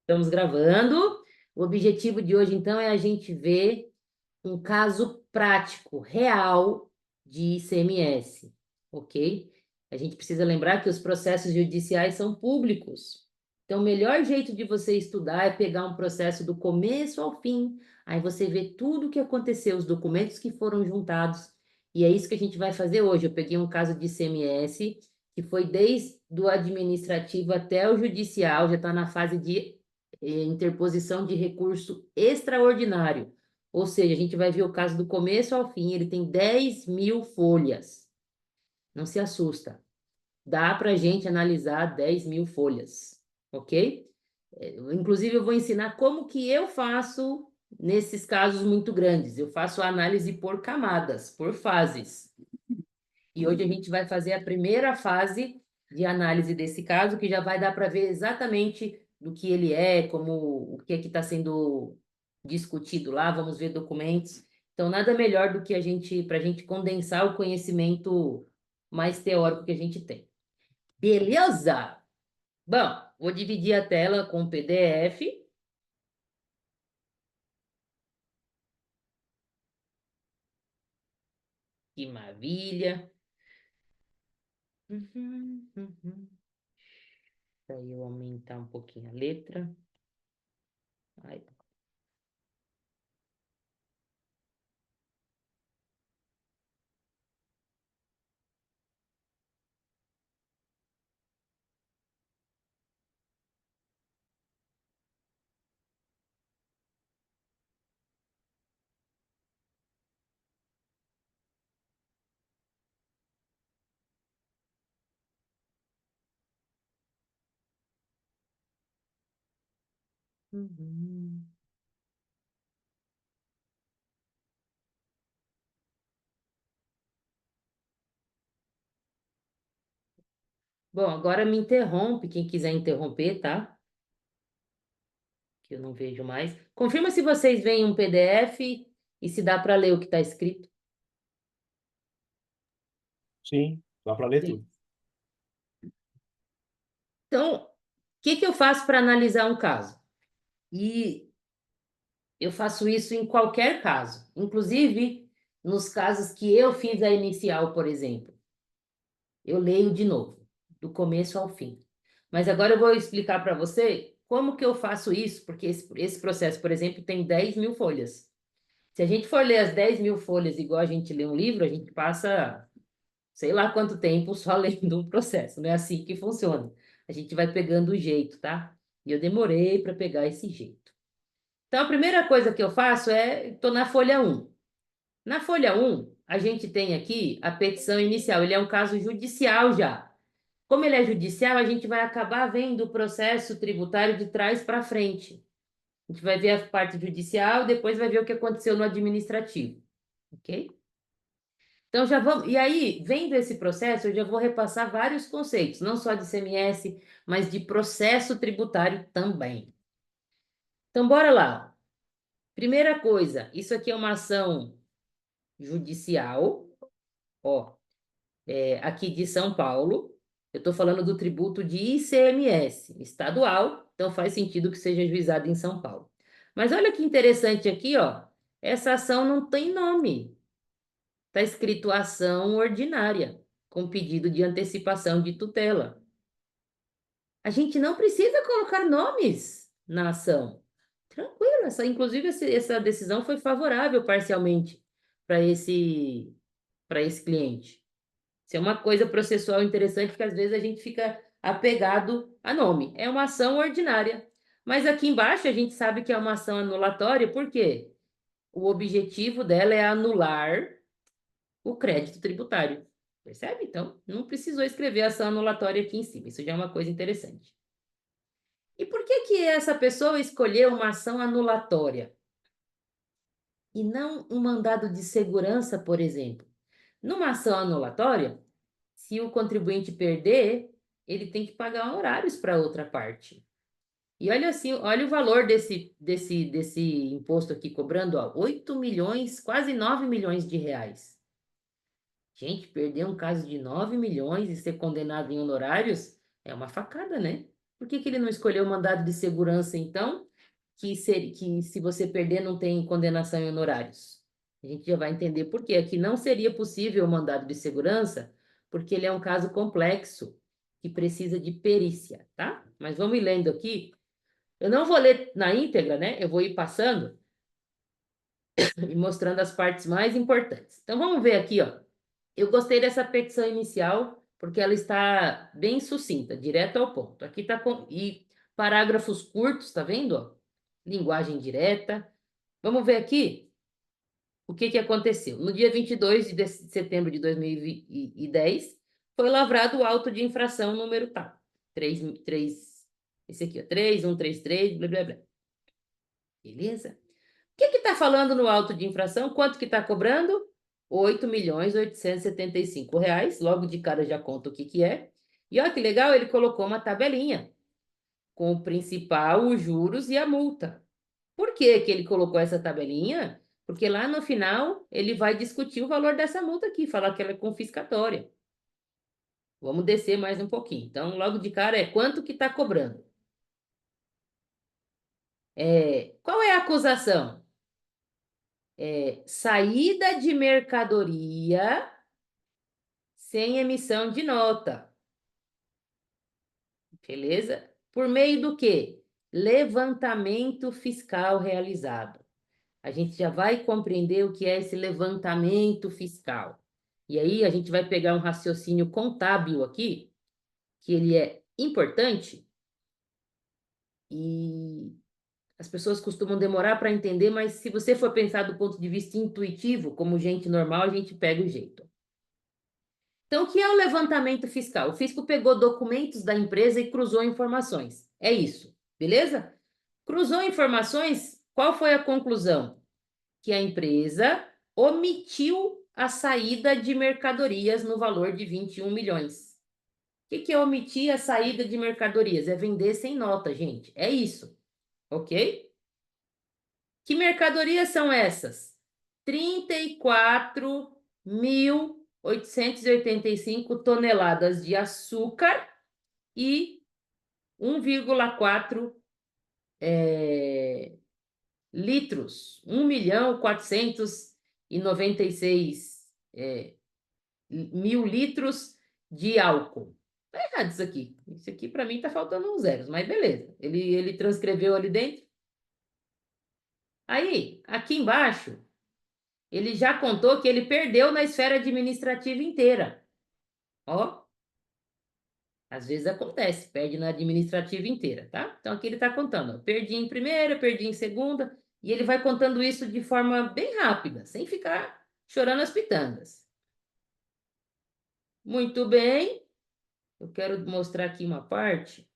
Estamos gravando. O objetivo de hoje, então, é a gente ver um caso prático, real de ICMS, ok? A gente precisa lembrar que os processos judiciais são públicos. Então, o melhor jeito de você estudar é pegar um processo do começo ao fim, aí você vê tudo o que aconteceu, os documentos que foram juntados, e é isso que a gente vai fazer hoje. Eu peguei um caso de ICMS que foi desde o administrativo até o judicial, já está na fase de interposição de recurso extraordinário. Ou seja, a gente vai ver o caso do começo ao fim, ele tem 10.000 folhas. Não se assusta. Dá para a gente analisar 10.000 folhas, ok? Inclusive, eu vou ensinar como que eu faço nesses casos muito grandes. Eu faço a análise por camadas, por fases. E hoje a gente vai fazer a primeira fase de análise desse caso, que já vai dar para ver exatamente do que ele é, como o que é que está sendo discutido lá, vamos ver documentos. Então, nada melhor do que para a gente condensar o conhecimento mais teórico que a gente tem. Beleza? Bom, vou dividir a tela com o PDF. Que maravilha. Uhum. Aí eu aumentar um pouquinho a letra. Aí. Uhum. Bom, agora me interrompe, quem quiser interromper, tá? Que eu não vejo mais. Confirma se vocês veem um PDF e se dá para ler o que está escrito. Sim, dá para ler Sim. tudo. Então, o que que eu faço para analisar um caso? E eu faço isso em qualquer caso, inclusive nos casos que eu fiz a inicial, por exemplo. Eu leio de novo, do começo ao fim. Mas agora eu vou explicar para você como que eu faço isso, porque esse processo, por exemplo, tem 10.000 folhas. Se a gente for ler as 10.000 folhas igual a gente lê um livro, a gente passa sei lá quanto tempo só lendo um processo. Não é assim que funciona. A gente vai pegando o jeito, tá? E eu demorei para pegar esse jeito. Então, a primeira coisa que eu faço é, estou na folha um. Na folha um, a gente tem aqui a petição inicial. Ele é um caso judicial já. Como ele é judicial, a gente vai acabar vendo o processo tributário de trás para frente. A gente vai ver a parte judicial, depois vai ver o que aconteceu no administrativo, ok? Então já vamos, e aí, vendo esse processo, eu já vou repassar vários conceitos, não só de CMS, mas de processo tributário também. Então, bora lá. Primeira coisa, isso aqui é uma ação judicial, ó, aqui de São Paulo. Eu estou falando do tributo de ICMS, estadual, então faz sentido que seja juizado em São Paulo. Mas olha que interessante aqui, ó, essa ação não tem nome. Está escrito ação ordinária, com pedido de antecipação de tutela. A gente não precisa colocar nomes na ação. Tranquilo, inclusive essa decisão foi favorável parcialmente para esse cliente. Isso é uma coisa processual interessante que às vezes a gente fica apegado a nome. É uma ação ordinária. Mas aqui embaixo a gente sabe que é uma ação anulatória, por quê? O objetivo dela é anular o crédito tributário. Percebe? Então, não precisou escrever ação anulatória aqui em cima. Isso já é uma coisa interessante. E por que que essa pessoa escolheu uma ação anulatória e não um mandado de segurança, por exemplo? Numa ação anulatória, se o contribuinte perder, ele tem que pagar honorários para outra parte. E olha assim, olha o valor desse imposto aqui cobrando, ó, 8 milhões, quase 9 milhões de reais. Gente, perder um caso de 9 milhões e ser condenado em honorários é uma facada, né? Por que que ele não escolheu o mandado de segurança, então? Que se você perder não tem condenação em honorários. A gente já vai entender por quê. Aqui não seria possível o mandado de segurança, porque ele é um caso complexo que precisa de perícia, tá? Mas vamos ir lendo aqui. Eu não vou ler na íntegra, né? Eu vou ir passando e mostrando as partes mais importantes. Então vamos ver aqui, ó. Eu gostei dessa petição inicial porque ela está bem sucinta, direto ao ponto. Aqui está com e parágrafos curtos, tá vendo? Ó? Linguagem direta. Vamos ver aqui o que que aconteceu. No dia 22 de setembro de 2010, foi lavrado o auto de infração número tal. 3, esse aqui, ó, 3133, blá, blá, blá. Beleza? O que está falando no auto de infração? Quanto que está cobrando? R$ 8.875. Logo de cara já conta o que que é. E olha que legal, ele colocou uma tabelinha com o principal, os juros e a multa. Por que que ele colocou essa tabelinha? Porque lá no final ele vai discutir o valor dessa multa aqui, falar que ela é confiscatória. Vamos descer mais um pouquinho. Então, logo de cara é quanto que está cobrando. Qual é a acusação? Saída de mercadoria sem emissão de nota. Beleza? Por meio do quê? Levantamento fiscal realizado. A gente já vai compreender o que é esse levantamento fiscal. E aí a gente vai pegar um raciocínio contábil aqui, que ele é importante e as pessoas costumam demorar para entender, mas se você for pensar do ponto de vista intuitivo, como gente normal, a gente pega o jeito. Então, o que é o levantamento fiscal? O fisco pegou documentos da empresa e cruzou informações. É isso, beleza? Cruzou informações, qual foi a conclusão? Que a empresa omitiu a saída de mercadorias no valor de 21 milhões. O que é omitir a saída de mercadorias? É vender sem nota, gente. É isso, ok? Que mercadorias são essas? 34.885 toneladas de açúcar e 1,4 litros, 1.496 mil litros de álcool. Tá errado isso aqui. Isso aqui para mim tá faltando uns zeros, mas beleza. Ele transcreveu ali dentro. Aí, aqui embaixo, ele já contou que ele perdeu na esfera administrativa inteira. Ó, às vezes acontece, perde na administrativa inteira, tá? Então aqui ele está contando, ó, perdi em primeira, perdi em segunda, e ele vai contando isso de forma bem rápida, sem ficar chorando as pitangas. Muito bem, eu quero mostrar aqui uma parte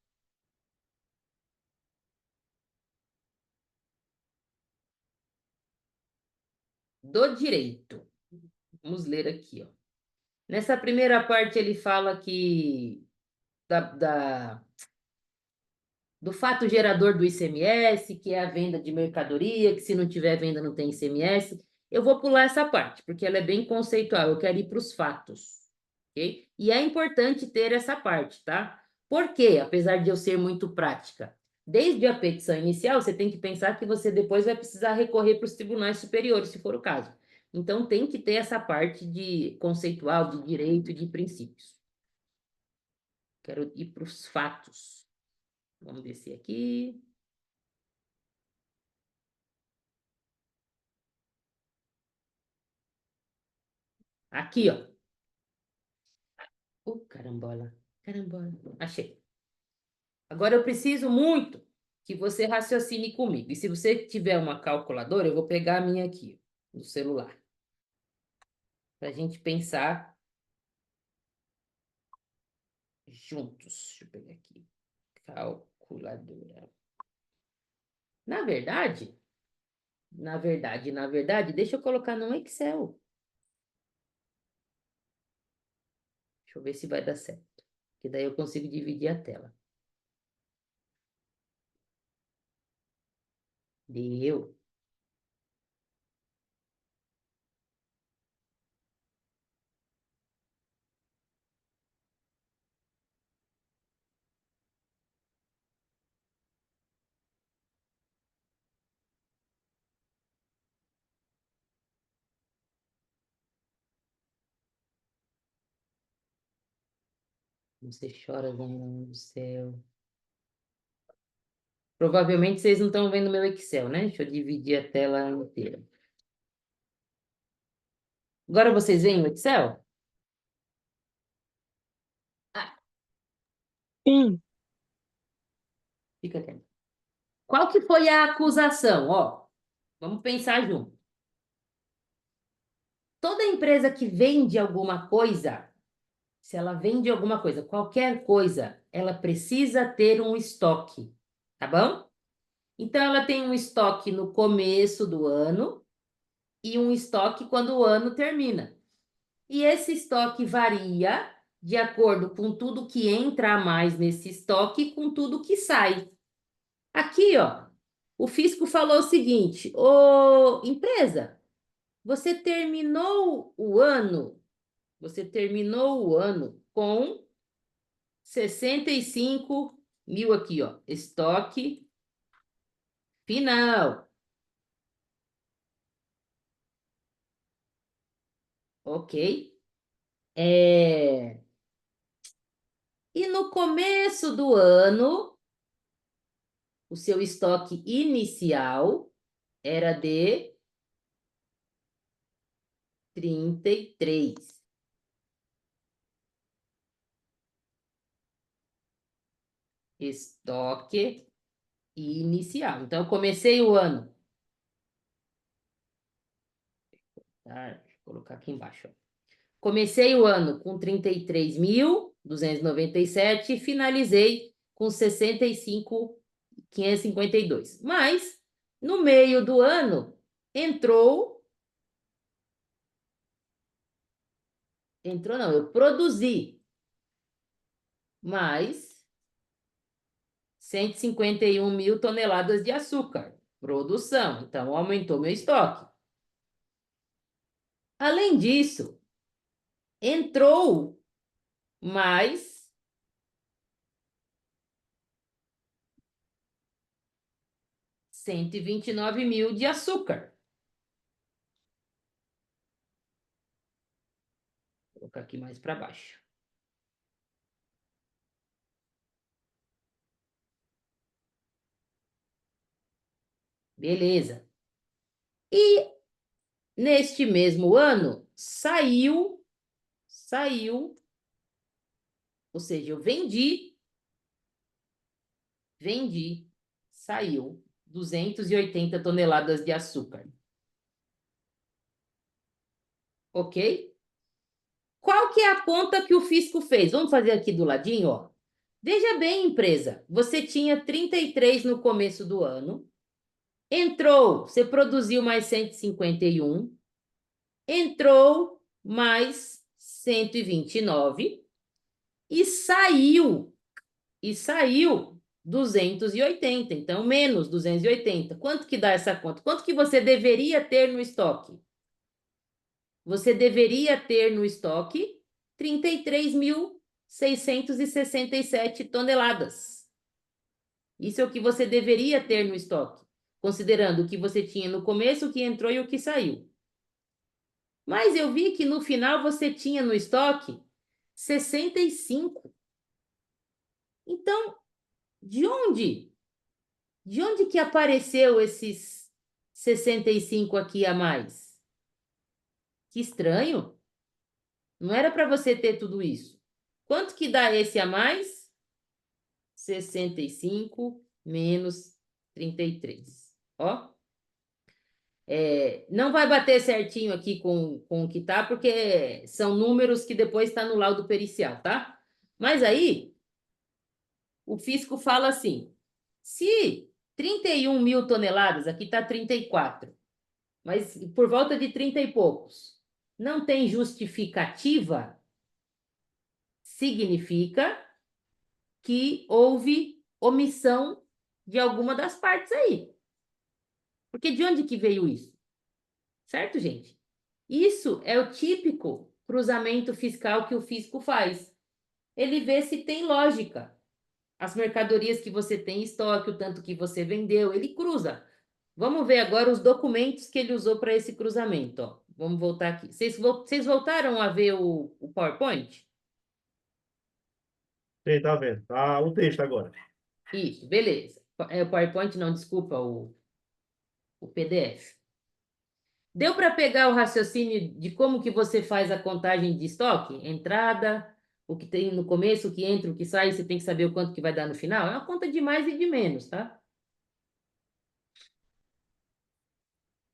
do direito. Vamos ler aqui, ó. Nessa primeira parte ele fala que do fato gerador do ICMS, que é a venda de mercadoria, que se não tiver venda não tem ICMS. Eu vou pular essa parte, porque ela é bem conceitual, eu quero ir para os fatos, ok? E é importante ter essa parte, tá? Por quê? Apesar de eu ser muito prática. Desde a petição inicial, você tem que pensar que você depois vai precisar recorrer para os tribunais superiores, se for o caso. Então, tem que ter essa parte de conceitual, de direito e de princípios. Quero ir para os fatos. Vamos descer aqui. Aqui, ó. Carambola. Carambola. Achei. Agora eu preciso muito que você raciocine comigo. E se você tiver uma calculadora, eu vou pegar a minha aqui, no celular, para a gente pensar juntos. Deixa eu pegar aqui. Calculadora. Na verdade, deixa eu colocar no Excel. Deixa eu ver se vai dar certo. Que daí eu consigo dividir a tela. Deu. Você chora, Dona do céu. Provavelmente vocês não estão vendo meu Excel, né? Deixa eu dividir a tela inteira. Agora vocês veem o Excel? Ah, Sim. fica quieto. Qual que foi a acusação? Ó, vamos pensar junto. Toda empresa que vende alguma coisa, se ela vende alguma coisa, qualquer coisa, ela precisa ter um estoque, tá bom? Então, ela tem um estoque no começo do ano e um estoque quando o ano termina. E esse estoque varia de acordo com tudo que entra a mais nesse estoque e com tudo que sai. Aqui, ó, o fisco falou o seguinte: ô empresa, você terminou o ano com 65 mil aqui, ó, estoque final. Ok? E no começo do ano, o seu estoque inicial era de 33. Estoque inicial. Então, eu comecei o ano. Tá? Deixa eu colocar aqui embaixo. Ó. Comecei o ano com 33.297 e finalizei com 65.552. Mas, no meio do ano, entrou não, eu produzi mais 151 mil toneladas de açúcar. Produção. Então, aumentou meu estoque. Além disso, entrou mais 129 mil de açúcar. Vou colocar aqui mais para baixo. Beleza. E neste mesmo ano, saiu, ou seja, eu saiu 280 toneladas de açúcar. Ok? Qual que é a conta que o fisco fez? Vamos fazer aqui do ladinho, ó. Veja bem, empresa, você tinha 33 no começo do ano, você produziu mais 151, entrou mais 129 e saiu 280, então menos 280. Quanto que dá essa conta? Quanto que você deveria ter no estoque? Você deveria ter no estoque 33.667 toneladas. Isso é o que você deveria ter no estoque, considerando o que você tinha no começo, o que entrou e o que saiu. Mas eu vi que no final você tinha no estoque 65. Então, de onde? De onde que apareceu esses 65 aqui a mais? Que estranho. Não era para você ter tudo isso. Quanto que dá esse a mais? 65 menos 33. Ó. Não vai bater certinho aqui com o que tá, porque são números que depois está no laudo pericial, tá? Mas aí, o fisco fala assim, se 31 mil toneladas, aqui está 34, mas por volta de 30 e poucos, não tem justificativa, significa que houve omissão de alguma das partes aí. Porque de onde que veio isso? Certo, gente? Isso é o típico cruzamento fiscal que o fisco faz. Ele vê se tem lógica. As mercadorias que você tem em estoque, o tanto que você vendeu, ele cruza. Vamos ver agora os documentos que ele usou para esse cruzamento. Ó. Vamos voltar aqui. Vocês voltaram a ver o PowerPoint? Sei, tá vendo? Tá o texto agora. Isso, beleza. É o PowerPoint, não, desculpa, o PDF. Deu para pegar o raciocínio de como que você faz a contagem de estoque? Entrada, o que tem no começo, o que entra, o que sai, você tem que saber o quanto que vai dar no final. É uma conta de mais e de menos, tá?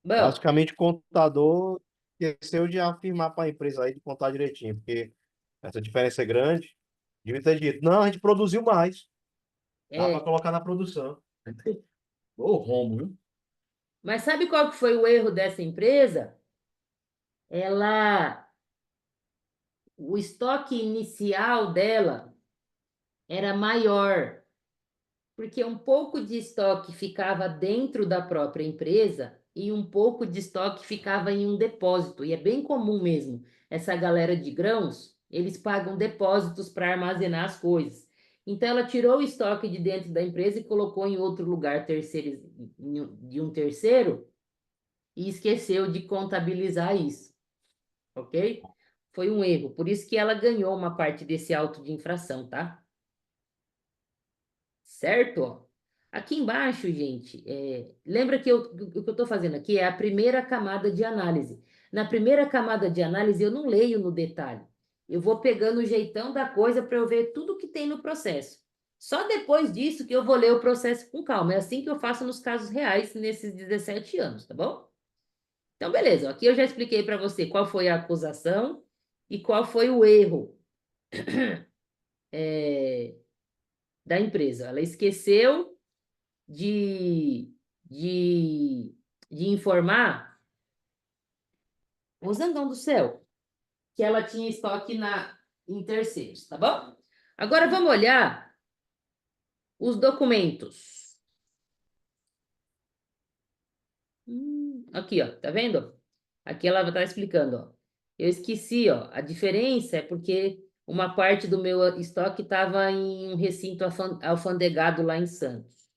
Bom, Basicamente, o contador esqueceu de afirmar para a empresa aí de contar direitinho, porque essa diferença é grande. Devia ter dito, não, a gente produziu mais. Dá para é, colocar na produção. Ô, rombo, viu? mas sabe qual que foi o erro dessa empresa? Ela, o estoque inicial dela era maior, porque um pouco de estoque ficava dentro da própria empresa e um pouco de estoque ficava em um depósito. E é bem comum mesmo. Essa galera de grãos, eles pagam depósitos para armazenar as coisas. Então ela tirou o estoque de dentro da empresa e colocou em outro lugar terceiro, de um terceiro e esqueceu de contabilizar isso, ok? Foi um erro. Por isso que ela ganhou uma parte desse auto de infração, tá? Certo? Ó. Aqui embaixo, gente, lembra que o que eu estou fazendo aqui é a primeira camada de análise. Na primeira camada de análise, eu não leio no detalhe. Eu vou pegando o jeitão da coisa para eu ver tudo que tem no processo. Só depois disso que eu vou ler o processo com calma. É assim que eu faço nos casos reais nesses 17 anos, tá bom? Então, beleza. Aqui eu já expliquei para você qual foi a acusação e qual foi o erro é, da empresa. Ela esqueceu de, de, de informar o Zangão do Céu que ela tinha estoque em terceiros, tá bom? Agora vamos olhar os documentos. Aqui, ó, tá vendo? Aqui ela está explicando, ó. Eu esqueci, ó, a diferença é porque uma parte do meu estoque estava em um recinto alfandegado lá em Santos.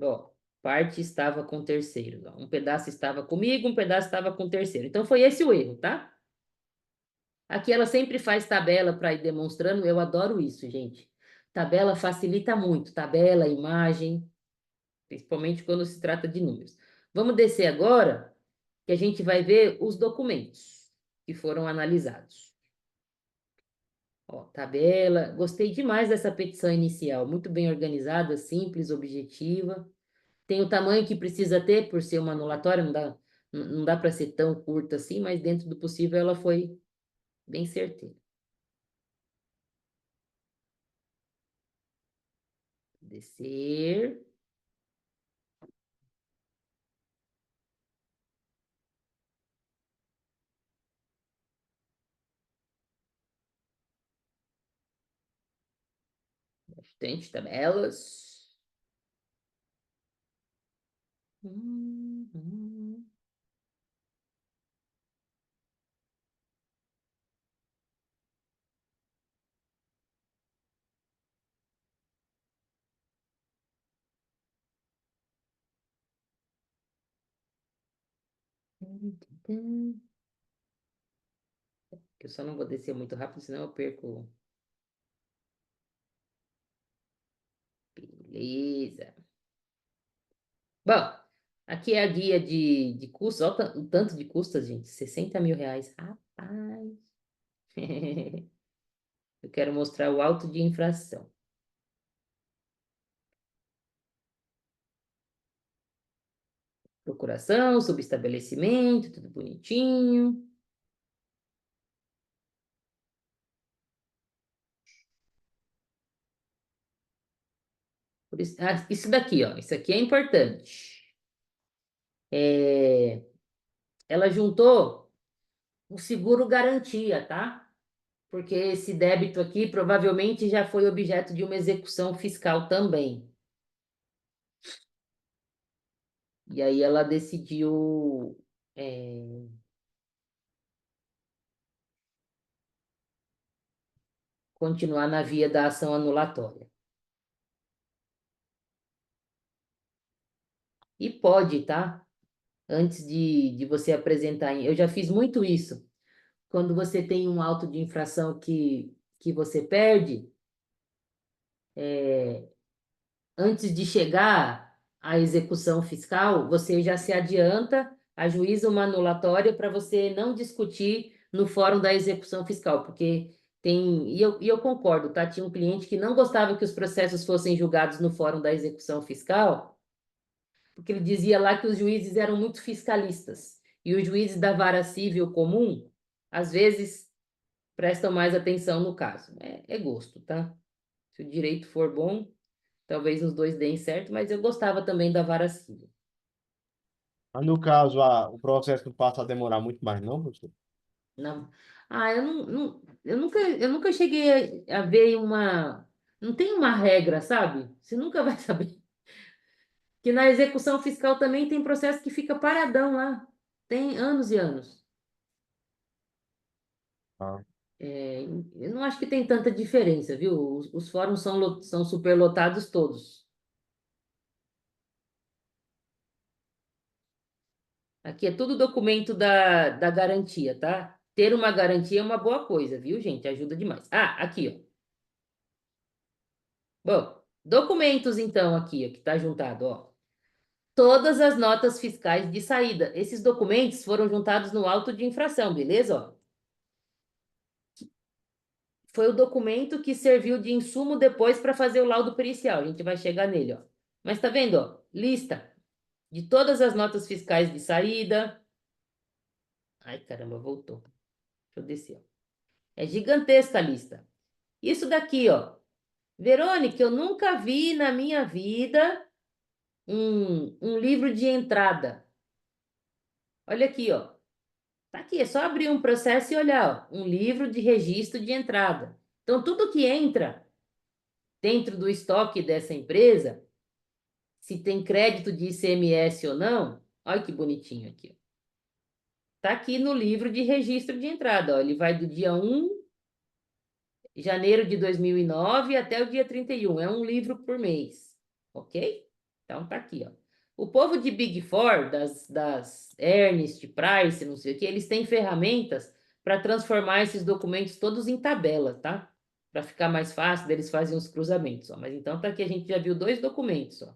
Ó, parte estava com terceiros. Ó. Um pedaço estava comigo, um pedaço estava com terceiro. Então foi esse o erro, tá? Aqui ela sempre faz tabela para ir demonstrando. Eu adoro isso, gente. Tabela facilita muito. Tabela, imagem, principalmente quando se trata de números. Vamos descer agora, que a gente vai ver os documentos que foram analisados. Ó, tabela. Gostei demais dessa petição inicial. Muito bem organizada, simples, objetiva. Tem o tamanho que precisa ter por ser uma anulatória, não dá para ser tão curta assim, mas dentro do possível ela foi bem certeira. Descer. Bastante tabelas. Uhum. Eu só não vou descer muito rápido, senão eu perco. Beleza. Bom, aqui é a guia de custos. Olha o tanto de custos, gente. 60 mil reais. Rapaz. Eu quero mostrar o auto de infração. Procuração, subestabelecimento, tudo bonitinho. Isso daqui, ó. Isso aqui é importante. Ela juntou o seguro garantia, tá? Porque esse débito aqui provavelmente já foi objeto de uma execução fiscal também. E aí ela decidiu continuar na via da ação anulatória. E pode, tá? Antes de você apresentar. Eu já fiz muito isso. Quando você tem um auto de infração que que você perde, antes de chegar à execução fiscal, você já se adianta, ajuiza uma anulatória para você não discutir no fórum da execução fiscal, porque tem, e eu concordo, tá? Tinha um cliente que não gostava que os processos fossem julgados no fórum da execução fiscal, porque ele dizia lá que os juízes eram muito fiscalistas, e os juízes da vara civil comum, às vezes, prestam mais atenção no caso. É gosto, tá? Se o direito for bom, talvez os dois deem certo, mas eu gostava também da vara civil. Mas no caso, o processo não passa a demorar muito mais, não, professor? Não. Eu nunca cheguei a ver uma. Não tem uma regra, sabe? Você nunca vai saber. Que na execução fiscal também tem processo que fica paradão lá. Tem anos e anos. Ah. Eu não acho que tem tanta diferença, viu? Os fóruns são superlotados todos. Aqui é tudo documento da garantia, tá? Ter uma garantia é uma boa coisa, viu, gente? Ajuda demais. Ah, aqui, ó. Bom, documentos, então, aqui, ó, que tá juntado, ó. Todas as notas fiscais de saída. Esses documentos foram juntados no auto de infração, beleza? Ó. Foi o documento que serviu de insumo depois para fazer o laudo pericial. A gente vai chegar nele, ó. Mas tá vendo, ó? Lista de todas as notas fiscais de saída. Ai, caramba, voltou. Deixa eu descer, ó. É gigantesca a lista. Isso daqui, ó. Verônica, eu nunca vi na minha vida um livro de entrada. Olha aqui, ó. Tá aqui, é só abrir um processo e olhar, ó, um livro de registro de entrada. Então, tudo que entra dentro do estoque dessa empresa, se tem crédito de ICMS ou não, olha que bonitinho aqui, ó. Tá aqui no livro de registro de entrada, ó. Ele vai do dia 1 de janeiro de 2009 até o dia 31. É um livro por mês, ok? Então, tá aqui, ó. O povo de Big Four, das Ernst, Price, não sei o que, eles têm ferramentas para transformar esses documentos todos em tabela, tá? Para ficar mais fácil, eles fazem os cruzamentos, ó. Mas então tá aqui, a gente já viu dois documentos, ó.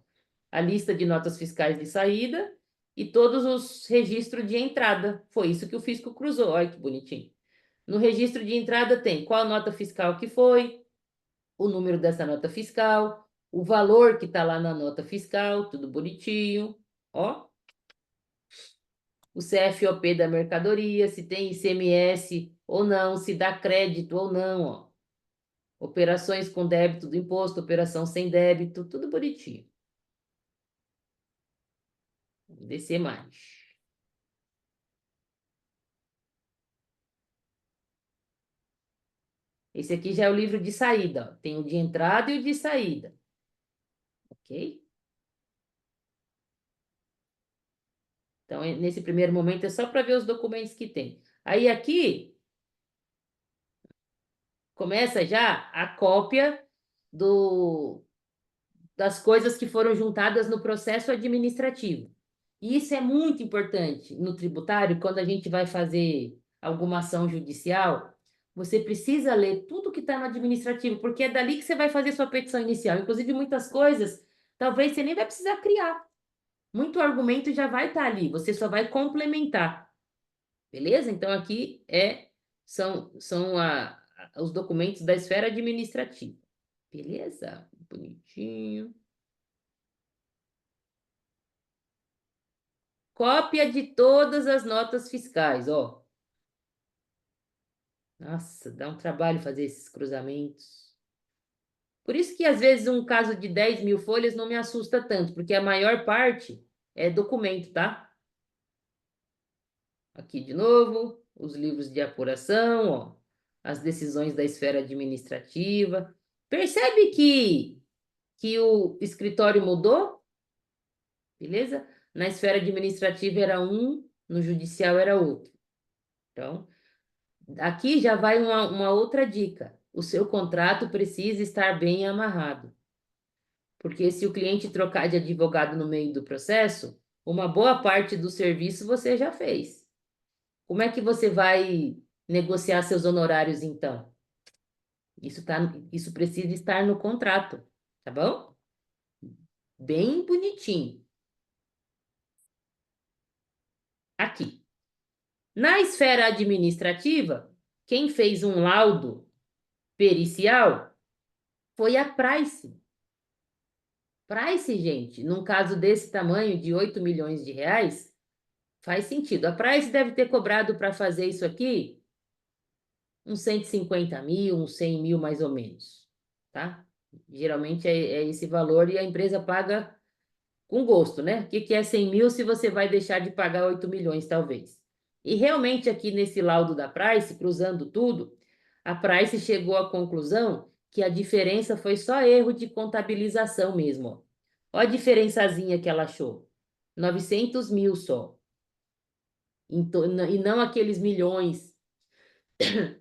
A lista de notas fiscais de saída e todos os registros de entrada. Foi isso que o fisco cruzou, olha que bonitinho. No registro de entrada tem qual nota fiscal que foi, o número dessa nota fiscal, o valor que está lá na nota fiscal, tudo bonitinho, ó. O CFOP da mercadoria, se tem ICMS ou não, se dá crédito ou não, ó. Operações com débito do imposto, operação sem débito, tudo bonitinho. Vamos descer mais. Esse aqui já é o livro de saída, ó. Tem o de entrada e o de saída. Ok? Então, nesse primeiro momento, é só para ver os documentos que tem. Aí, aqui, começa já a cópia das coisas que foram juntadas no processo administrativo. E isso é muito importante no tributário, quando a gente vai fazer alguma ação judicial, você precisa ler tudo que está no administrativo, porque é dali que você vai fazer sua petição inicial. Inclusive, muitas coisas, talvez você nem vai precisar criar. Muito argumento já vai estar ali, você só vai complementar. Beleza? Então, aqui são os documentos da esfera administrativa. Beleza? Bonitinho. Cópia de todas as notas fiscais, ó. Nossa, dá um trabalho fazer esses cruzamentos. Por isso que, às vezes, um caso de 10 mil folhas não me assusta tanto, porque a maior parte é documento, tá? Aqui de novo, os livros de apuração, ó, as decisões da esfera administrativa. Percebe que o escritório mudou? Beleza? Na esfera administrativa era um, no judicial era outro. Então, aqui já vai uma outra dica. O seu contrato precisa estar bem amarrado. Porque se o cliente trocar de advogado no meio do processo, uma boa parte do serviço você já fez. Como é que você vai negociar seus honorários então? Isso precisa estar no contrato, tá bom? Bem bonitinho. Aqui. Na esfera administrativa, quem fez um laudo pericial foi a Price. Price, gente, num caso desse tamanho, de 8 milhões de reais, faz sentido. A Price deve ter cobrado para fazer isso aqui uns 150 mil, uns 100 mil mais ou menos, tá? Geralmente é esse valor e a empresa paga com gosto, né? O que é 100 mil se você vai deixar de pagar 8 milhões, talvez? E realmente aqui nesse laudo da Price, cruzando tudo, a Price chegou à conclusão que a diferença foi só erro de contabilização mesmo, ó. Olha a diferençazinha que ela achou. 900 mil só. E não aqueles milhões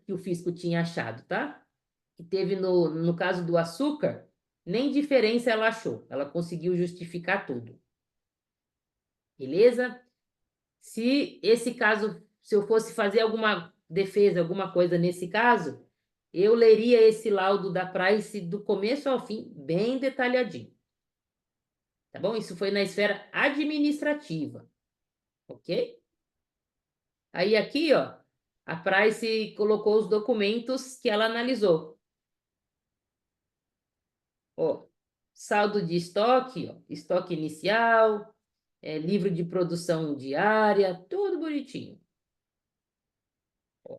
que o fisco tinha achado, tá? Que teve no caso do açúcar, nem diferença ela achou. Ela conseguiu justificar tudo. Beleza? Se esse caso, se eu fosse fazer alguma defesa, alguma coisa nesse caso, eu leria esse laudo da Price do começo ao fim, bem detalhadinho. Tá bom? Isso foi na esfera administrativa, ok? Aí aqui, ó, a Price colocou os documentos que ela analisou. Ó, saldo de estoque, ó, estoque inicial, livro de produção diária, tudo bonitinho. Ó,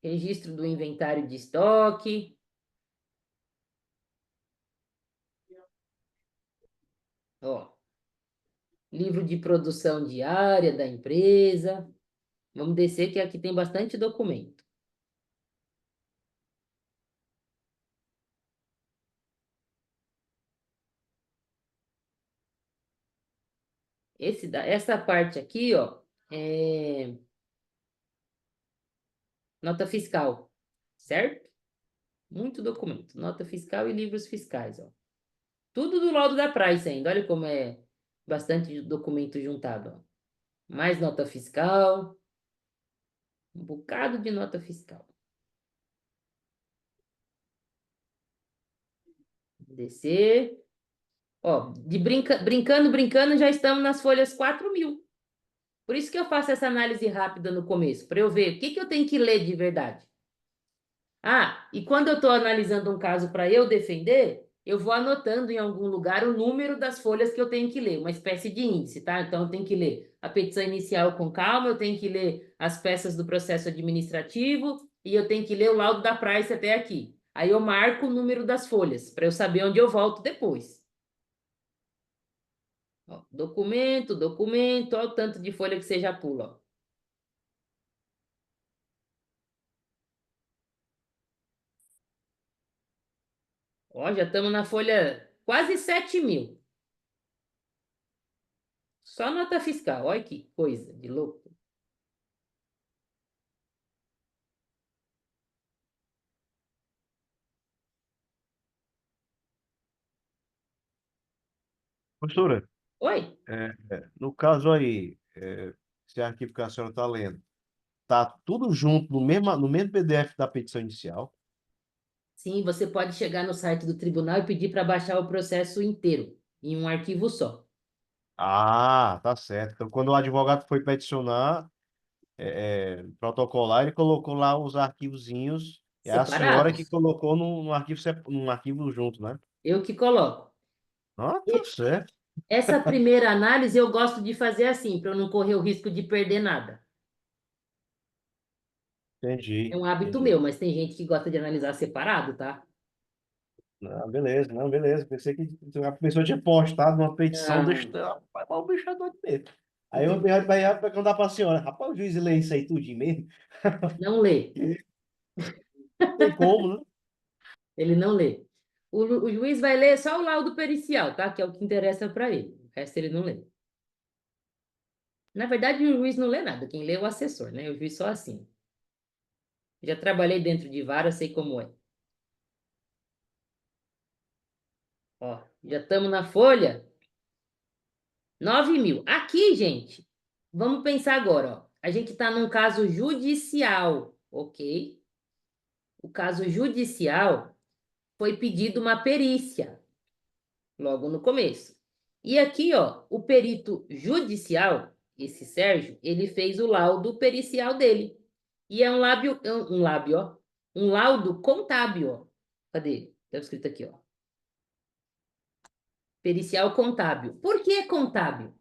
registro do inventário de estoque. Ó, livro de produção diária da empresa. Vamos descer que aqui tem bastante documento. Essa parte aqui, ó, é nota fiscal, certo? Muito documento. Nota fiscal e livros fiscais, ó. Tudo do laudo da Price ainda. Olha como é bastante documento juntado, ó. Mais nota fiscal. Um bocado de nota fiscal. Descer. Ó, brincando, já estamos nas folhas 4 mil. Por isso que eu faço essa análise rápida no começo, para eu ver o que eu tenho que ler de verdade. Ah, e quando eu estou analisando um caso para eu defender, eu vou anotando em algum lugar o número das folhas que eu tenho que ler, uma espécie de índice, tá? Então eu tenho que ler a petição inicial com calma, eu tenho que ler as peças do processo administrativo e eu tenho que ler o laudo da Price até aqui. Aí eu marco o número das folhas, para eu saber onde eu volto depois. Ó, documento, olha o tanto de folha que você já pula, ó. Ó, já estamos na folha quase 7 mil. Só nota fiscal, olha que coisa de louco. Professora, Oi? no caso aí, esse arquivo que a senhora está lendo, tá tudo junto no mesmo PDF da petição inicial? Sim, você pode chegar no site do tribunal e pedir para baixar o processo inteiro em um arquivo só. Ah, tá certo. Então, quando o advogado foi peticionar, protocolar, ele colocou lá os arquivozinhos. É a senhora que Separados. colocou num arquivo junto, né? Eu que coloco. Ah, tá E certo. essa primeira análise eu gosto de fazer assim, para eu não correr o risco de perder nada. É Entendi, um hábito entendi. meu, mas tem gente que gosta de analisar separado, tá? Não, beleza, não, beleza. Pensei que a pessoa tinha postado uma petição desse. Não, Rapaz, o bicho é doido mesmo. Aí eu de- vai perguntar para a senhora, rapaz, o juiz lê isso aí tudinho mesmo? não lê. Não tem como, né? Ele não lê. O juiz vai ler só o laudo pericial, tá? Que é o que interessa para ele. O resto ele não lê. Na verdade, o juiz não lê nada. Quem lê é o assessor, né? O juiz só assina. Já trabalhei dentro de vara, sei como é. Ó, já estamos na folha 9 mil. Aqui, gente, vamos pensar agora, ó. A gente está num caso judicial, ok? o caso judicial, foi pedido uma perícia, logo no começo. E aqui, ó, o perito judicial, esse Sérgio, ele fez o laudo pericial dele. E é um lábio, ó, um laudo contábil, ó. Cadê? Tá escrito aqui, ó. Pericial contábil. Por que contábil?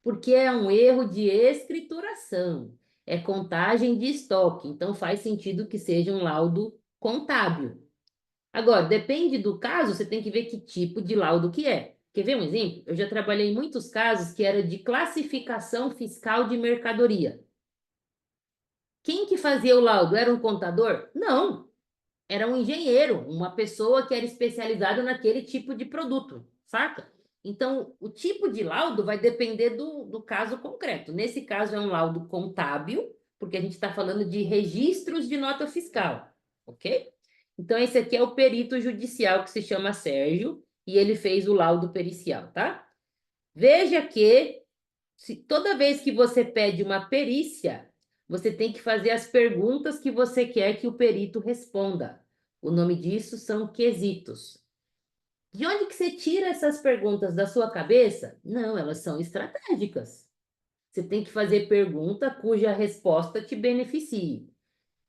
Porque é um erro de escrituração, é contagem de estoque, então faz sentido que seja um laudo contábil. Agora, depende do caso, você tem que ver que tipo de laudo que é. Quer ver um exemplo? Eu já trabalhei em muitos casos que era de classificação fiscal de mercadoria. Quem que fazia o laudo? Era um contador? Não, era um engenheiro, uma pessoa que era especializada naquele tipo de produto, saca? Então, o tipo de laudo vai depender do caso concreto. Nesse caso, é um laudo contábil, porque a gente está falando de registros de nota fiscal, ok? Então, esse aqui é o perito judicial que se chama Sérgio, e ele fez o laudo pericial, tá? Veja que toda vez que você pede uma perícia, você tem que fazer as perguntas que você quer que o perito responda. O nome disso são quesitos. De onde que você tira essas perguntas da sua cabeça? Não, elas são estratégicas. Você tem que fazer pergunta cuja resposta te beneficie.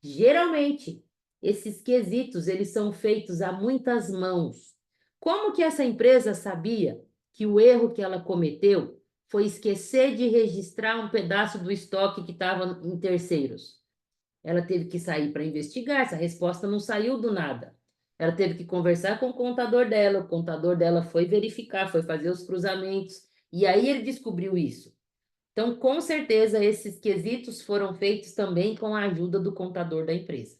Geralmente, esses quesitos, eles são feitos a muitas mãos. Como que essa empresa sabia que o erro que ela cometeu foi esquecer de registrar um pedaço do estoque que estava em terceiros? Ela teve que sair para investigar, essa resposta não saiu do nada. Ela teve que conversar com o contador dela foi verificar, foi fazer os cruzamentos, e aí ele descobriu isso. Então, com certeza, esses quesitos foram feitos também com a ajuda do contador da empresa.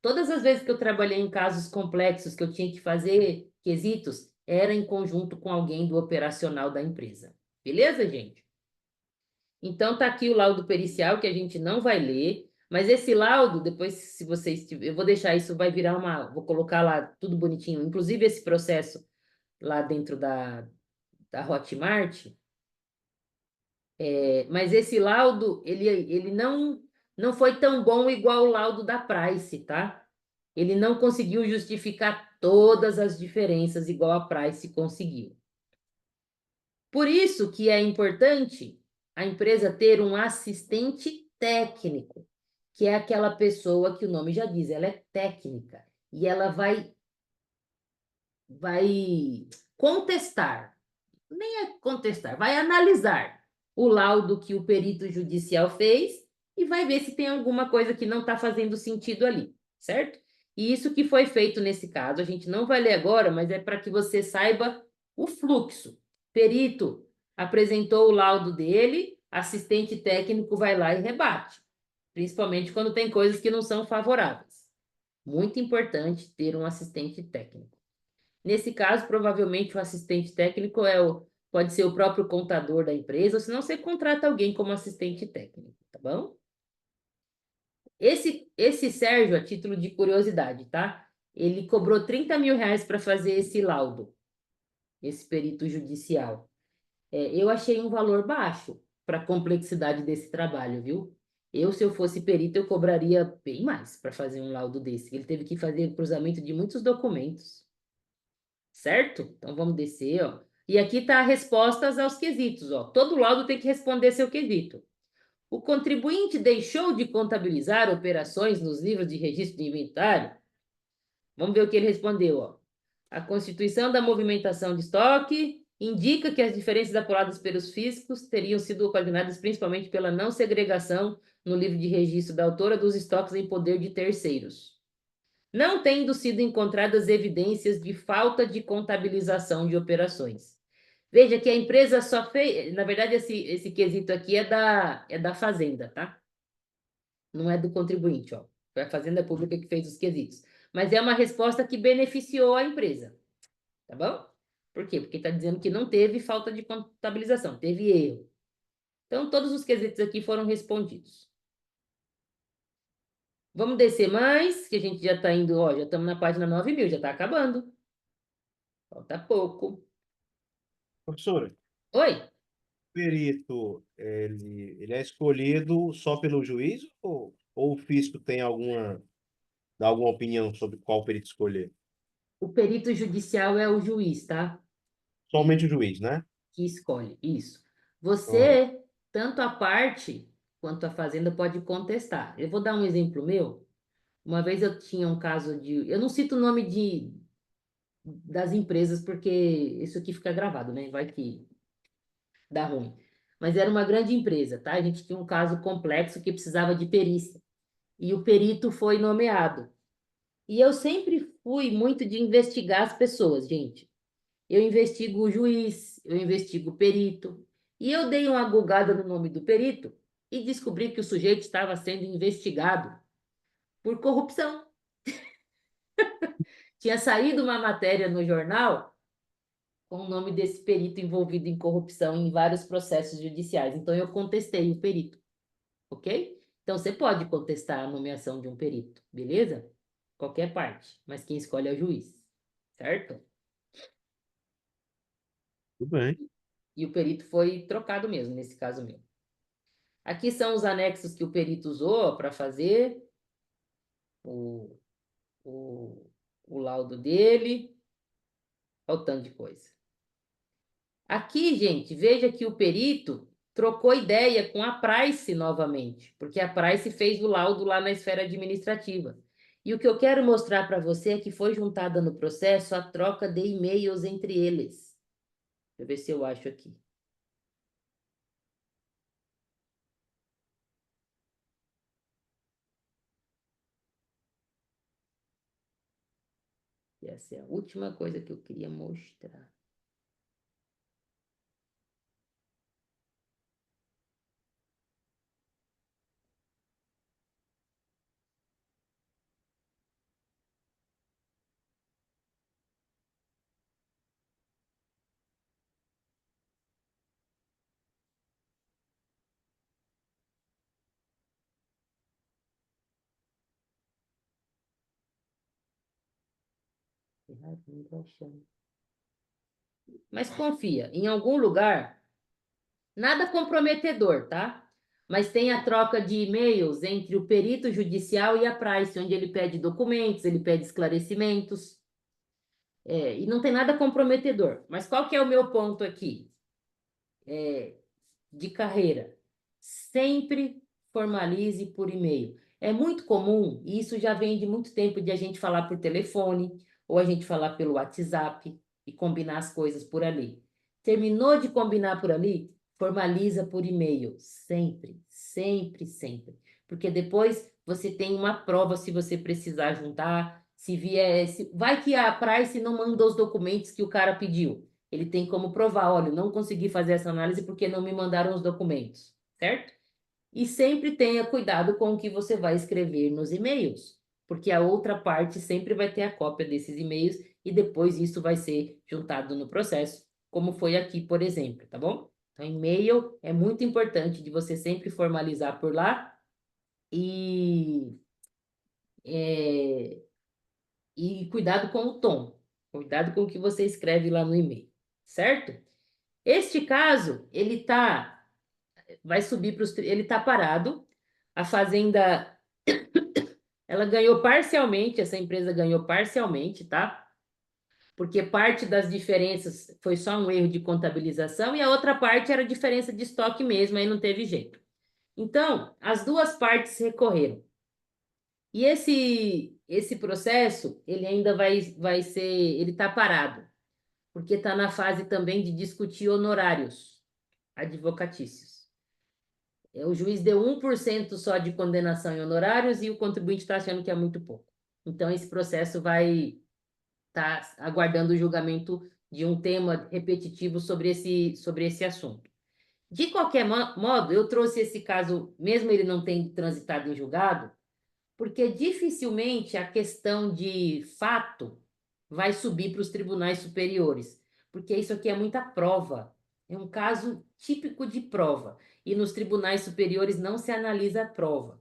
Todas as vezes que eu trabalhei em casos complexos, que eu tinha que fazer quesitos, era em conjunto com alguém do operacional da empresa. Beleza, gente? Então, tá aqui o laudo pericial, que a gente não vai ler, mas esse laudo, depois, se vocês tiverem, eu vou deixar isso, vai virar uma, vou colocar lá tudo bonitinho, inclusive esse processo lá dentro da Hotmart, mas esse laudo, ele não foi tão bom igual o laudo da Price, tá? Ele não conseguiu justificar todas as diferenças igual a Price conseguiu. Por isso que é importante a empresa ter um assistente técnico, que é aquela pessoa que o nome já diz, ela é técnica e ela vai contestar, nem é contestar, vai analisar o laudo que o perito judicial fez e vai ver se tem alguma coisa que não está fazendo sentido ali, certo? E isso que foi feito nesse caso, a gente não vai ler agora, mas é para que você saiba o fluxo. Perito apresentou o laudo dele, assistente técnico vai lá e rebate, principalmente quando tem coisas que não são favoráveis. Muito importante ter um assistente técnico. Nesse caso, provavelmente o assistente técnico pode ser o próprio contador da empresa, ou senão você contrata alguém como assistente técnico, tá bom? Esse Sérgio, a título de curiosidade, tá? Ele cobrou 30 mil reais para fazer esse laudo, esse perito judicial. Eu achei um valor baixo para a complexidade desse trabalho, viu? Se eu fosse perito, eu cobraria bem mais para fazer um laudo desse. Ele teve que fazer cruzamento de muitos documentos. Certo? Então vamos descer, ó. E aqui está as respostas aos quesitos, ó. Todo laudo tem que responder seu quesito. O contribuinte deixou de contabilizar operações nos livros de registro de inventário? Vamos ver o que ele respondeu, ó. A constituição da movimentação de estoque indica que as diferenças apuradas pelos fiscos teriam sido ocasionadas principalmente pela não segregação no livro de registro da autora dos estoques em poder de terceiros, não tendo sido encontradas evidências de falta de contabilização de operações. Veja que a empresa só fez, na verdade, esse quesito aqui é da Fazenda, tá? Não é do contribuinte, ó. Foi a Fazenda Pública que fez os quesitos. Mas é uma resposta que beneficiou a empresa, tá bom? Por quê? Porque está dizendo que não teve falta de contabilização, teve erro. Então, todos os quesitos aqui foram respondidos. Vamos descer mais, que a gente já está indo, ó, já estamos na página 9.000, já está acabando. Falta pouco. Professora, Oi? o perito, ele é escolhido só pelo juiz ou o fisco tem alguma dar alguma opinião sobre qual perito escolher? O perito judicial é o juiz, tá? Somente o juiz, né? Que escolhe, isso. Uhum. Você, tanto a parte quanto a fazenda, pode contestar. Eu vou dar um exemplo meu. Uma vez eu tinha um caso de. Eu não cito o nome das empresas, porque isso aqui fica gravado, né? Vai que dá ruim. Mas era uma grande empresa, tá? A gente tinha um caso complexo que precisava de perícia. E o perito foi nomeado. E eu sempre fui muito de investigar as pessoas, gente. Eu investigo o juiz, eu investigo o perito. E eu dei uma gulgada no nome do perito e descobri que o sujeito estava sendo investigado por corrupção. Tinha saído uma matéria no jornal com o nome desse perito envolvido em corrupção em vários processos judiciais. Então eu contestei o perito, ok? Então você pode contestar a nomeação de um perito, beleza? Qualquer parte, mas quem escolhe é o juiz, certo? Tudo bem. E o perito foi trocado mesmo, nesse caso meu. Aqui são os anexos que o perito usou para fazer o, o, o laudo dele. Olha o tanto de coisa. Aqui, gente, veja que o perito trocou ideia com a Price novamente, porque a Price fez o laudo lá na esfera administrativa. E o que eu quero mostrar para você é que foi juntada no processo a troca de e-mails entre eles. Deixa eu ver se eu acho aqui. Essa é a última coisa que eu queria mostrar. Não tô achando. Mas confia, em algum lugar, nada comprometedor, tá? Mas tem a troca de e-mails entre o perito judicial e a Price, onde ele pede documentos, ele pede esclarecimentos, e não tem nada comprometedor. Mas qual que é o meu ponto aqui? De carreira. Sempre formalize por e-mail. É muito comum, e isso já vem de muito tempo, de a gente falar por telefone, ou a gente falar pelo WhatsApp e combinar as coisas por ali. Terminou de combinar por ali, formaliza por e-mail. Sempre, sempre, sempre. Porque depois você tem uma prova se você precisar juntar, se vier. Vai que a Price não mandou os documentos que o cara pediu. Ele tem como provar, olha, eu não consegui fazer essa análise porque não me mandaram os documentos, certo? E sempre tenha cuidado com o que você vai escrever nos e-mails, porque a outra parte sempre vai ter a cópia desses e-mails e depois isso vai ser juntado no processo, como foi aqui, por exemplo, tá bom? Então, e-mail é muito importante de você sempre formalizar por lá e, é, e cuidado com o tom, cuidado com o que você escreve lá no e-mail, certo? Este caso, vai subir para os, ele está parado. A fazenda, ela ganhou parcialmente, essa empresa ganhou parcialmente, tá? Porque parte das diferenças foi só um erro de contabilização e a outra parte era diferença de estoque mesmo, aí não teve jeito. Então, as duas partes recorreram. E esse processo, ele ainda vai ser, ele está parado, porque está na fase também de discutir honorários advocatícios. O juiz deu 1% só de condenação em honorários e o contribuinte está achando que é muito pouco. Então, esse processo vai estar aguardando o julgamento de um tema repetitivo sobre esse assunto. De qualquer modo, eu trouxe esse caso, mesmo ele não tendo transitado em julgado, porque dificilmente a questão de fato vai subir para os tribunais superiores, porque isso aqui é muita prova. É um caso típico de prova. E nos tribunais superiores não se analisa a prova.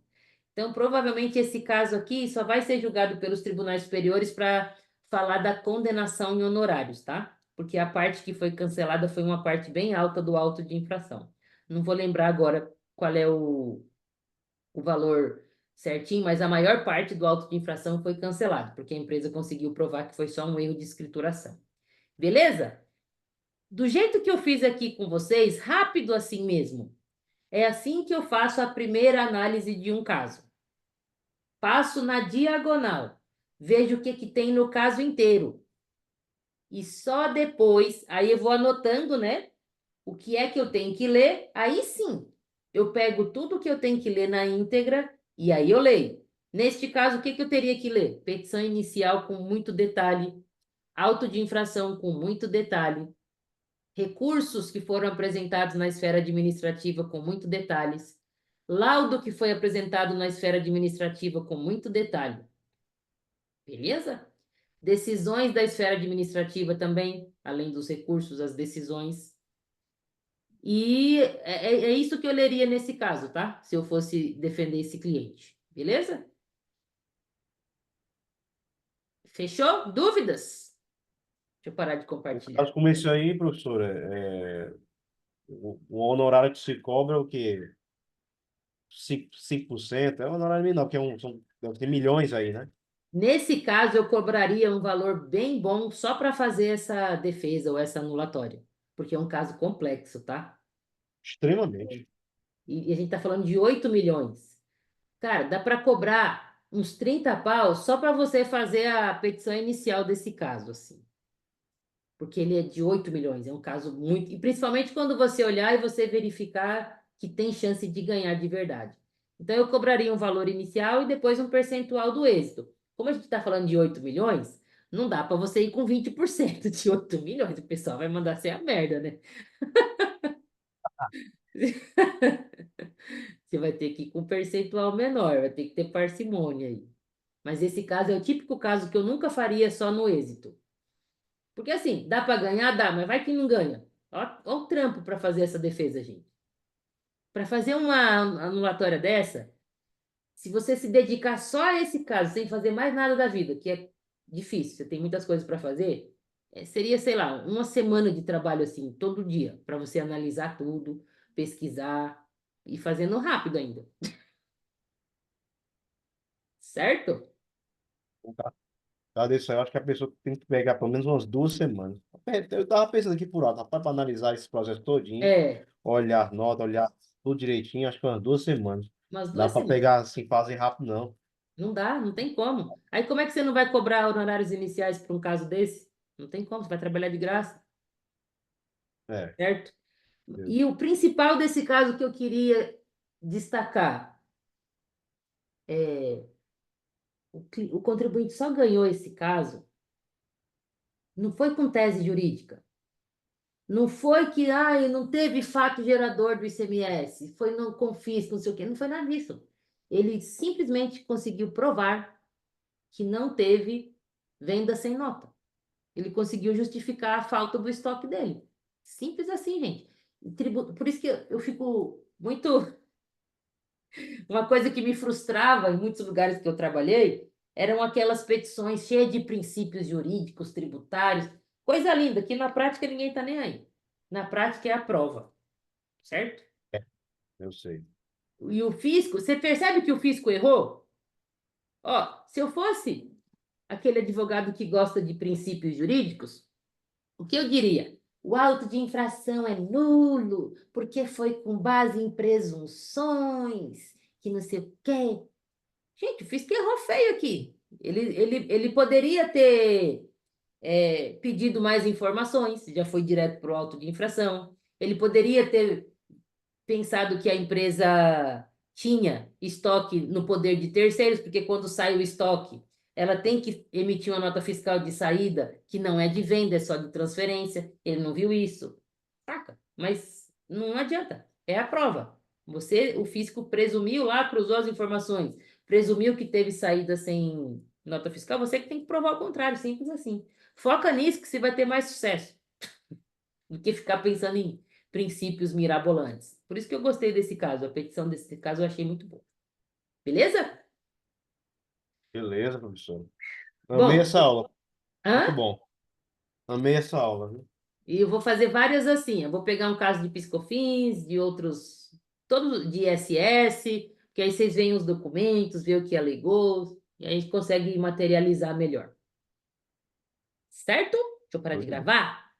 Então, provavelmente, esse caso aqui só vai ser julgado pelos tribunais superiores para falar da condenação em honorários, tá? Porque a parte que foi cancelada foi uma parte bem alta do auto de infração. Não vou lembrar agora qual é o valor certinho, mas a maior parte do auto de infração foi cancelado, porque a empresa conseguiu provar que foi só um erro de escrituração. Beleza? Do jeito que eu fiz aqui com vocês, rápido assim mesmo. É assim que eu faço a primeira análise de um caso. Passo na diagonal, vejo o que que tem no caso inteiro. E só depois, aí eu vou anotando, né? O que é que eu tenho que ler, aí sim, eu pego tudo que eu tenho que ler na íntegra e aí eu leio. Neste caso, o que que eu teria que ler? Petição inicial com muito detalhe, auto de infração com muito detalhe, recursos que foram apresentados na esfera administrativa com muito detalhes, laudo que foi apresentado na esfera administrativa com muito detalhe. Beleza? Decisões da esfera administrativa também, além dos recursos, as decisões. E é isso que eu leria nesse caso, tá? Se eu fosse defender esse cliente. Beleza? Fechou? Dúvidas? Deixa eu parar de No compartilhar. caso como esse aí, professora, o honorário que se cobra é o quê? 5%? É um honorário menor, porque deve ter milhões aí, né? Nesse caso, eu cobraria um valor bem bom só para fazer essa defesa ou essa anulatória, porque é um caso complexo, tá? Extremamente. E a gente está falando de 8 milhões. Cara, dá para cobrar uns 30 paus só para você fazer a petição inicial desse caso, assim. Porque ele é de 8 milhões, é um caso muito. E principalmente quando você olhar e você verificar que tem chance de ganhar de verdade. Então, eu cobraria um valor inicial e depois um percentual do êxito. Como a gente está falando de 8 milhões, não dá para você ir com 20% de 8 milhões. O pessoal vai mandar ser a merda, né? Você vai ter que ir com um percentual menor, vai ter que ter parcimônia aí. Mas esse caso é o típico caso que eu nunca faria só no êxito. Porque assim, dá para ganhar? Dá, mas vai que não ganha. Ó o trampo para fazer essa defesa, gente. Para fazer uma anulatória dessa, se você se dedicar só a esse caso, sem fazer mais nada da vida, que é difícil, você tem muitas coisas para fazer, seria, sei lá, uma semana de trabalho assim, todo dia, para você analisar tudo, pesquisar e fazendo rápido ainda. Certo? Cada desse aí, eu acho que a pessoa tem que pegar pelo menos umas 2 semanas. Eu tava pensando aqui por alto, rapaz, para analisar esse processo todinho, É, olhar nota, olhar tudo direitinho, acho que umas 2 semanas. umas Dá duas para semanas. pegar assim, fazer rápido, não. Não dá, não tem como. Aí como é que você não vai cobrar honorários iniciais para um caso desse? Não tem como, você vai trabalhar de graça, É, certo? eu- E o principal desse caso que eu queria destacar é o contribuinte só ganhou esse caso, não foi com tese jurídica. Não foi que não teve fato gerador do ICMS, foi no confisco, não sei o quê, não foi nada disso. Ele simplesmente conseguiu provar que não teve venda sem nota. Ele conseguiu justificar a falta do estoque dele. Simples assim, gente. Por isso que eu fico muito. Uma coisa que me frustrava em muitos lugares que eu trabalhei eram aquelas petições cheias de princípios jurídicos, tributários, coisa linda, que na prática ninguém está nem aí. Na prática é a prova, certo? eu sei. E o fisco, você percebe que o fisco errou? Ó, se eu fosse aquele advogado que gosta de princípios jurídicos, o que eu diria? O auto de infração é nulo, porque foi com base em presunções, que não sei o quê. Gente, o fisco errou feio aqui. Ele poderia ter pedido mais informações, já foi direto para o auto de infração. Ele poderia ter pensado que a empresa tinha estoque no poder de terceiros, porque quando sai o estoque, ela tem que emitir uma nota fiscal de saída, que não é de venda, é só de transferência. Ele não viu isso. Saca? Mas não adianta. É a prova. O fisco presumiu lá, cruzou as informações, presumiu que teve saída sem nota fiscal, você que tem que provar o contrário, simples assim. Foca nisso que você vai ter mais sucesso do que ficar pensando em princípios mirabolantes. Por isso que eu gostei desse caso, a petição desse caso eu achei muito boa. Beleza? Beleza, professor. Amei Bom, essa aula. Muito hã? bom. Amei essa aula, viu? E eu vou fazer várias assim. Eu vou pegar um caso de piscofins, de outros, todos de ISS, que aí vocês veem os documentos, vê o que alegou, e aí a gente consegue materializar melhor. Certo? Deixa eu parar de Show de bola. gravar.